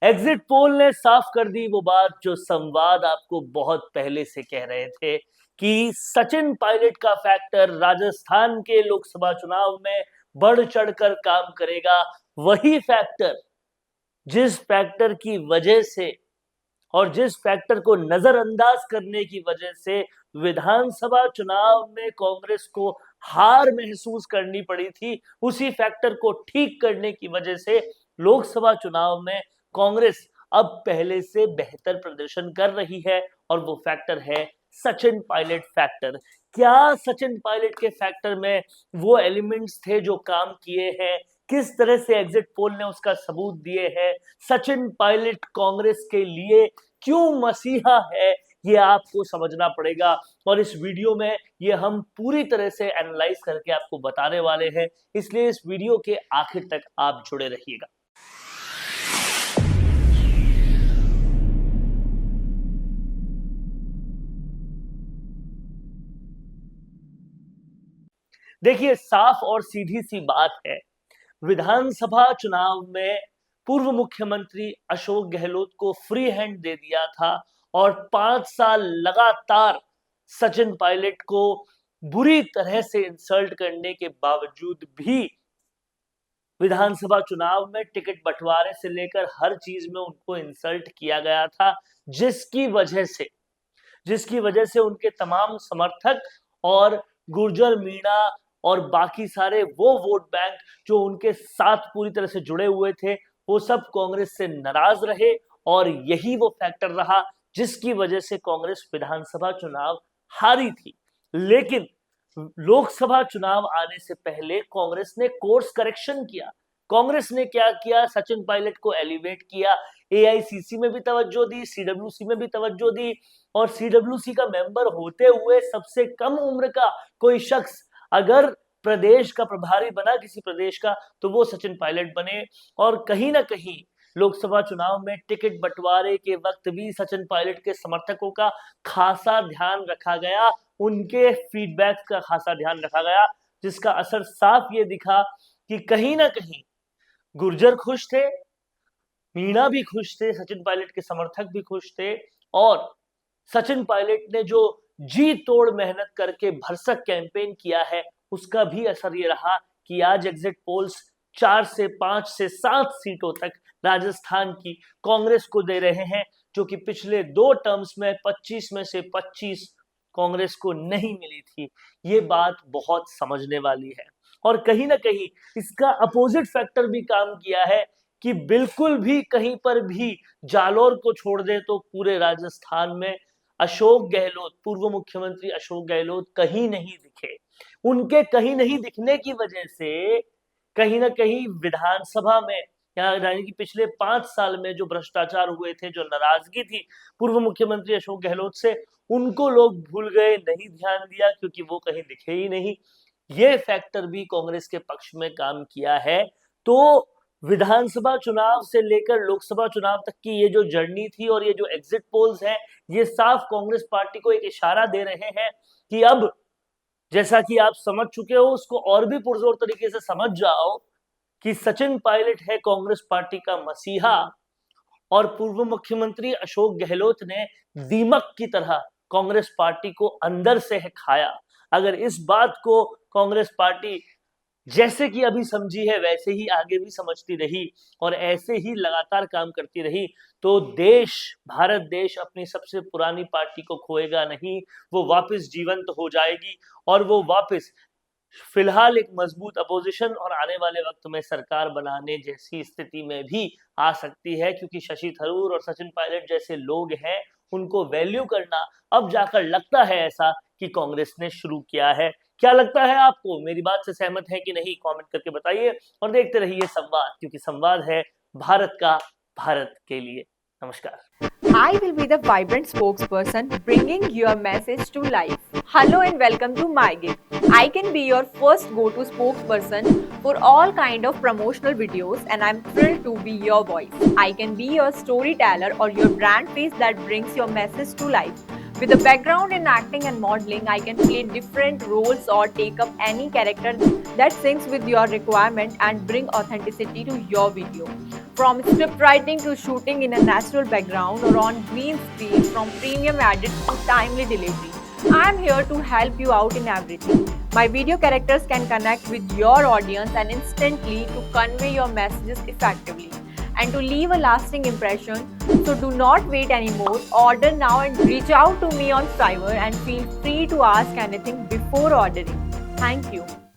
Exit poll ने साफ कर दी वो बात जो संवाद आपको बहुत पहले से कह रहे थे कि सचिन पायलट का फैक्टर राजस्थान के लोकसभा चुनाव में बढ़ चढ़कर काम करेगा। वही फैक्टर जिस फैक्टर की वजह से और जिस फैक्टर को नजरअंदाज करने की वजह से विधानसभा चुनाव में कांग्रेस को हार महसूस करनी पड़ी थी, उसी फैक्टर को ठीक करने की वजह से लोकसभा चुनाव में कांग्रेस अब पहले से बेहतर प्रदर्शन कर रही है। और वो फैक्टर है सचिन पायलट फैक्टर। क्या सचिन पायलट के फैक्टर में वो एलिमेंट्स थे जो काम किए हैं? किस तरह से एग्जिट पोल ने उसका सबूत दिए हैं? सचिन पायलट कांग्रेस के लिए क्यों मसीहा है, ये आपको समझना पड़ेगा। और इस वीडियो में ये हम पूरी तरह से एनालाइज करके आपको बताने वाले हैं, इसलिए इस वीडियो के आखिर तक आप जुड़े रहिएगा। देखिए, साफ और सीधी सी बात है, विधानसभा चुनाव में पूर्व मुख्यमंत्री अशोक गहलोत को फ्री हैंड दे दिया था और 5 साल लगातार सचिन पायलट को बुरी तरह से इंसल्ट करने के बावजूद भी विधानसभा चुनाव में टिकट बंटवारे से लेकर हर चीज में उनको इंसल्ट किया गया था, जिसकी वजह से उनके तमाम समर्थक और गुर्जर मीणा और बाकी सारे वो वोट बैंक जो उनके साथ पूरी तरह से जुड़े हुए थे, वो सब कांग्रेस से नाराज रहे। और यही वो फैक्टर रहा जिसकी वजह से कांग्रेस विधानसभा चुनाव हारी थी। लेकिन लोकसभा चुनाव आने से पहले कांग्रेस ने कोर्स करेक्शन किया। कांग्रेस ने क्या किया? सचिन पायलट को एलिवेट किया, एआईसीसी में भी तवज्जो दी, सीडब्ल्यूसी में भी तवज्जो दी। और सीडब्ल्यूसी का मेंबर होते हुए सबसे कम उम्र का कोई शख्स अगर प्रदेश का प्रभारी बना किसी प्रदेश का, तो वो सचिन पायलट बने। और कहीं ना कहीं लोकसभा चुनाव में टिकट बंटवारे के वक्त भी सचिन पायलट के समर्थकों का खासा ध्यान रखा गया, उनके फीडबैक का खासा ध्यान रखा गया, जिसका असर साफ ये दिखा कि कहीं ना कहीं गुर्जर खुश थे, मीणा भी खुश थे, सचिन पायलट के समर्थक भी खुश थे। और सचिन पायलट ने जो जी तोड़ मेहनत करके भरसक कैंपेन किया है, उसका भी असर ये रहा कि आज एग्जिट पोल्स 4 से 5 से 7 सीटों तक राजस्थान की कांग्रेस को दे रहे हैं, जो कि पिछले 2 टर्म्स में 25 में से 25 कांग्रेस को नहीं मिली थी। ये बात बहुत समझने वाली है। और कहीं ना कहीं इसका अपोजिट फैक्टर भी काम किया है कि बिल्कुल भी कहीं पर भी जालोर को छोड़ दे तो पूरे राजस्थान में अशोक गहलोत, पूर्व मुख्यमंत्री अशोक गहलोत कहीं नहीं दिखे। उनके कहीं नहीं दिखने की वजह से कहीं ना कहीं विधानसभा में, यानी कि पिछले 5 साल में जो भ्रष्टाचार हुए थे, जो नाराजगी थी पूर्व मुख्यमंत्री अशोक गहलोत से, उनको लोग भूल गए, नहीं ध्यान दिया, क्योंकि वो कहीं दिखे ही नहीं। ये फैक्टर भी कांग्रेस के पक्ष में काम किया है। तो विधानसभा चुनाव से लेकर लोकसभा चुनाव तक की ये जो जर्नी थी और ये जो एग्जिट पोल्स हैं, ये साफ कांग्रेस पार्टी को एक इशारा दे रहे हैं कि अब, जैसा कि आप समझ चुके हो, उसको और भी पुरजोर तरीके से समझ जाओ कि सचिन पायलट है कांग्रेस पार्टी का मसीहा और पूर्व मुख्यमंत्री अशोक गहलोत ने दीमक की तरह कांग्रेस पार्टी को अंदर से है खाया। अगर इस बात को कांग्रेस पार्टी जैसे कि अभी समझी है वैसे ही आगे भी समझती रही और ऐसे ही लगातार काम करती रही, तो देश, भारत देश अपनी सबसे पुरानी पार्टी को खोएगा नहीं, वो वापस जीवंत हो जाएगी और वो वापस फिलहाल एक मजबूत अपोजिशन और आने वाले वक्त में सरकार बनाने जैसी स्थिति में भी आ सकती है, क्योंकि शशि थरूर और सचिन पायलट जैसे लोग हैं, उनको वैल्यू करना अब जाकर लगता है ऐसा कि कांग्रेस ने शुरू किया है। क्या लगता है आपको? मेरी बात से सहमत है कि नहीं? कमेंट करके बताइए और देखते रहिए संवाद, क्योंकि संवाद है भारत का, भारत के लिए। नमस्कार। I will be the vibrant spokesperson bringing your message to life. Hello and welcome to MyGig. I can be your first go-to spokesperson for all kind of promotional videos and I'm thrilled to be your voice. I can be your storyteller or your brand face that brings your message to life. With a background in acting and modeling, I can play different roles or take up any character that syncs with your requirement and bring authenticity to your video. From script writing to shooting in a natural background or on green screen, from premium edit to timely delivery, I am here to help you out in everything. My video characters can connect with your audience and instantly to convey your messages effectively and to leave a lasting impression. So do not wait anymore. Order now and reach out to me on Fiverr and feel free to ask anything before ordering. Thank you.